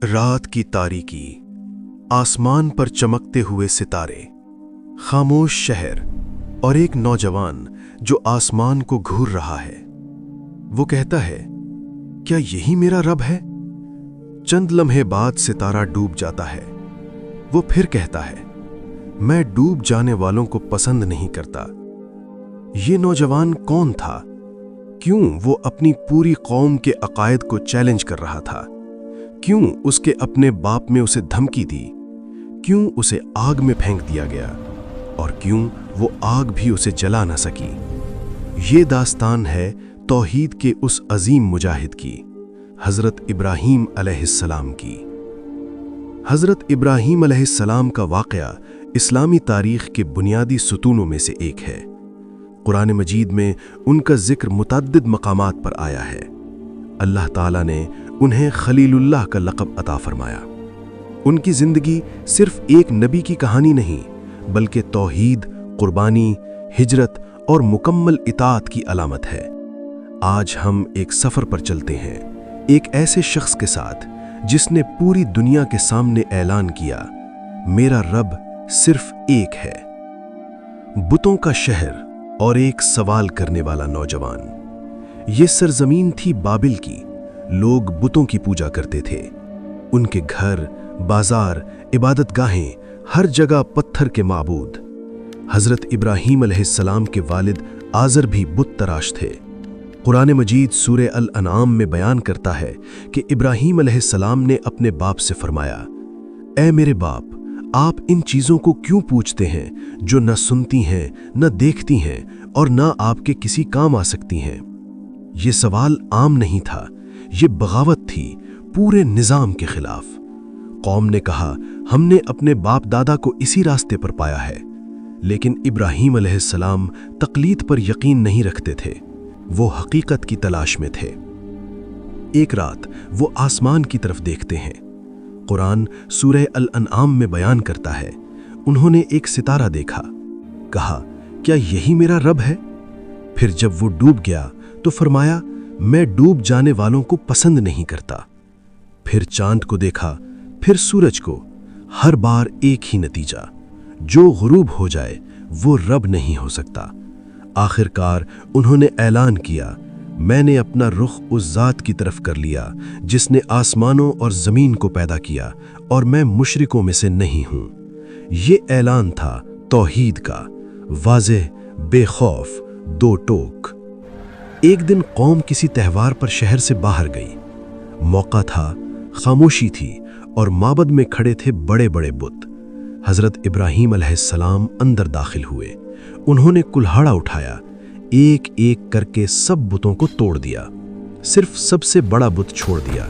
रात की तारीकी, आसमान पर चमकते हुए सितारे, खामोश शहर और एक नौजवान जो आसमान को घूर रहा है। वो कहता है, क्या यही मेरा रब है? चंद लम्हे बाद सितारा डूब जाता है। वो फिर कहता है, मैं डूब जाने वालों को पसंद नहीं करता। ये नौजवान कौन था? क्यों वो अपनी पूरी कौम के अकायद को चैलेंज कर रहा था? क्यों उसके अपने बाप में उसे धमकी दी? क्यों उसे आग में फेंक दिया गया? और क्यों वो आग भी उसे जला न सकी? ये दास्तान है तौहीद के उस अजीम मुजाहिद की, हज़रत इब्राहीम अलैहिस्सलाम की। हज़रत इब्राहीम अलैहिस्सलाम का वाक़या इस्लामी तारीख़ के बुनियादी सुतूनों में से एक है। कुरान मजीद में उनका जिक्र मुतअद्दिद मकामात पर आया है। अल्लाह ताला ने उन्हें खलीलुल्लाह का लक़ब अता फरमाया। उनकी ज़िंदगी सिर्फ एक नबी की कहानी नहीं, बल्कि तौहीद, कुर्बानी, हिजरत और मुकम्मल इताअत की अलामत है। आज हम एक सफ़र पर चलते हैं, एक ऐसे शख्स के साथ जिसने पूरी दुनिया के सामने ऐलान किया, मेरा रब सिर्फ एक है। बुतों का शहर और एक सवाल करने वाला नौजवान। ये सरजमीन थी बाबिल की। लोग बुतों की पूजा करते थे। उनके घर, बाजार, इबादतगाहें, हर जगह पत्थर के माबूद। हज़रत इब्राहीम अलैहिस्सलाम के वालिद आज़र भी बुत तराश थे। कुरान मजीद सूरे अल अनाम में बयान करता है कि इब्राहीम अलैहिस्सलाम ने अपने बाप से फरमाया, ऐ मेरे बाप, आप इन चीज़ों को क्यों पूछते हैं जो न सुनती हैं, न देखती हैं और न आपके किसी काम आ सकती हैं? ये सवाल आम नहीं था, ये बगावत थी पूरे निज़ाम के खिलाफ। कौम ने कहा, हमने अपने बाप दादा को इसी रास्ते पर पाया है। लेकिन इब्राहीम अलैहिस्सलाम तकलीद पर यकीन नहीं रखते थे। वो हकीकत की तलाश में थे। एक रात वो आसमान की तरफ देखते हैं। कुरान सूरह अल अनआम में बयान करता है, उन्होंने एक सितारा देखा, कहा, क्या यही मेरा रब है? फिर जब वो डूब गया तो फरमाया, मैं डूब जाने वालों को पसंद नहीं करता। फिर चांद को देखा, फिर सूरज को। हर बार एक ही नतीजा, जो गुरूब हो जाए वो रब नहीं हो सकता। आखिरकार उन्होंने ऐलान किया, मैंने अपना रुख उस ज़ात की तरफ कर लिया जिसने आसमानों और ज़मीन को पैदा किया, और मैं मुशरिकों में से नहीं हूँ। ये ऐलान था तौहीद का, वाज़ेह, बेखौफ, दो टोक। एक दिन कौम किसी त्यौहार पर शहर से बाहर गई। मौका था, खामोशी थी और माबद में खड़े थे बड़े बड़े बुत। हज़रत इब्राहीम अलैहिस्सलाम अंदर दाखिल हुए। उन्होंने कुल्हाड़ा उठाया, एक एक करके सब बुतों को तोड़ दिया। सिर्फ सबसे बड़ा बुत छोड़ दिया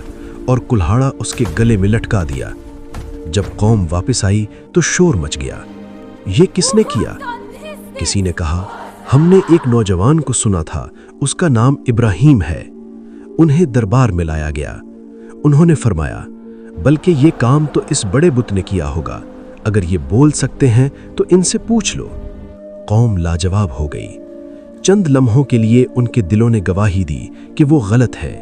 और कुल्हाड़ा उसके गले में लटका दिया। जब कौम वापस आई तो शोर मच गया। ये किसने किया? किसी ने कहा, हमने एक नौजवान को सुना था, उसका नाम इब्राहीम है। उन्हें दरबार में लाया गया। उन्होंने फरमाया, बल्कि ये काम तो इस बड़े बुत ने किया होगा। अगर ये बोल सकते हैं तो इनसे पूछ लो। कौम लाजवाब हो गई। चंद लम्हों के लिए उनके दिलों ने गवाही दी कि वो गलत है,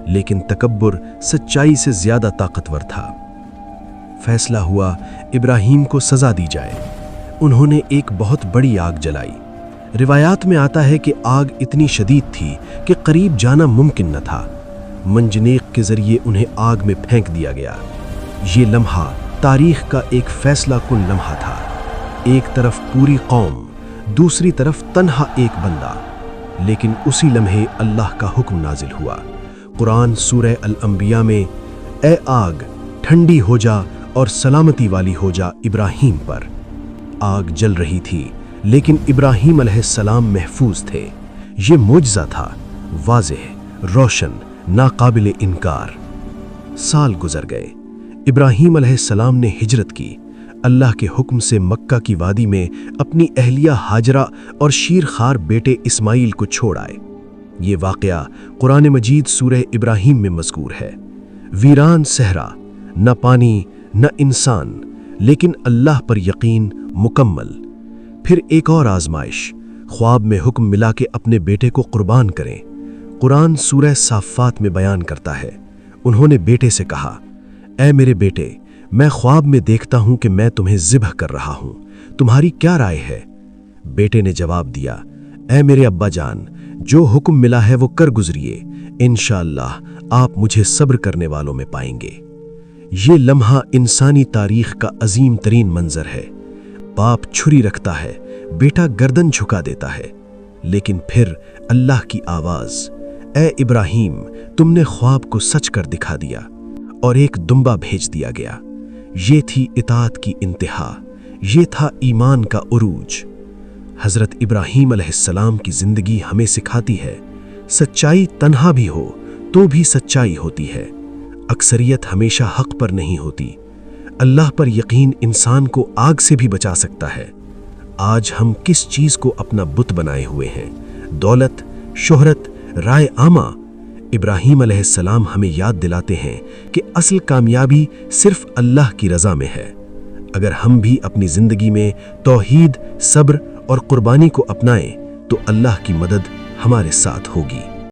लेकिन तकब्बुर सच्चाई से ज्यादा ताकतवर था। फैसला हुआ, इब्राहीम को सजा दी जाए। उन्होंने एक बहुत बड़ी आग जलाई। रिवायात में आता है कि आग इतनी शदीद थी कि करीब जाना मुमकिन न था। मंजनीक के जरिए उन्हें आग में फेंक दिया गया। ये लम्हा तारीख का एक फैसला कुन लम्हा था। एक तरफ पूरी कौम, दूसरी तरफ तन्हा एक बंदा। लेकिन उसी लम्हे अल्लाह का हुक्म नाजिल हुआ। कुरान सूरह अल अंबिया में, ए आग, ठंडी हो जा और सलामती वाली हो जा इब्राहीम पर। आग जल रही थी, लेकिन इब्राहीम अलैहिस्सलाम महफूज थे। ये मुजज़ा था, वाज़ेह, रोशन, नाकाबिल इनकार। साल गुजर गए। इब्राहीम अलैहिस्सलाम ने हिजरत की। अल्लाह के हुक्म से मक्का की वादी में अपनी अहलिया हाजरा और शीरखार बेटे इस्माइल को छोड़ आए। ये वाक़या कुरान मजीद सूरह इब्राहीम में मज़कूर है। वीरान सहरा, न पानी न इंसान, लेकिन अल्लाह पर यकीन मुकम्मल। फिर एक और आजमाइश, ख्वाब में हुक्म मिला के अपने बेटे को कुर्बान करें। कुरान सूरह साफ़ात में बयान करता है, उन्होंने बेटे से कहा, اے میرے بیٹے، میں خواب میں دیکھتا ہوں کہ میں تمہیں ذبح کر رہا ہوں، تمہاری کیا رائے ہے؟ بیٹے نے جواب دیا، اے میرے ابا جان، جو حکم ملا ہے وہ کر گزریے، انشاءاللہ آپ مجھے صبر کرنے والوں میں پائیں گے۔ یہ لمحہ انسانی تاریخ کا عظیم ترین منظر ہے۔ باپ چھری رکھتا ہے، بیٹا گردن جھکا دیتا ہے، لیکن پھر اللہ کی آواز، اے ابراہیم، تم نے خواب کو سچ کر دکھا دیا، اور ایک دمبا بھیج دیا گیا۔ یہ تھی اطاعت کی انتہا، یہ تھا ایمان کا عروج۔ حضرت ابراہیم علیہ السلام کی زندگی ہمیں سکھاتی ہے، سچائی تنہا بھی ہو تو بھی سچائی ہوتی ہے، اکثریت ہمیشہ حق پر نہیں ہوتی۔ اللہ پر یقین انسان کو آگ سے بھی بچا سکتا ہے۔ آج ہم کس چیز کو اپنا بت بنائے ہوئے ہیں؟ دولت، شہرت، رائے عامہ؟ ابراہیم علیہ السلام ہمیں یاد دلاتے ہیں کہ اصل کامیابی صرف اللہ کی رضا میں ہے۔ اگر ہم بھی اپنی زندگی میں توحید، صبر اور قربانی کو اپنائیں تو اللہ کی مدد ہمارے ساتھ ہوگی۔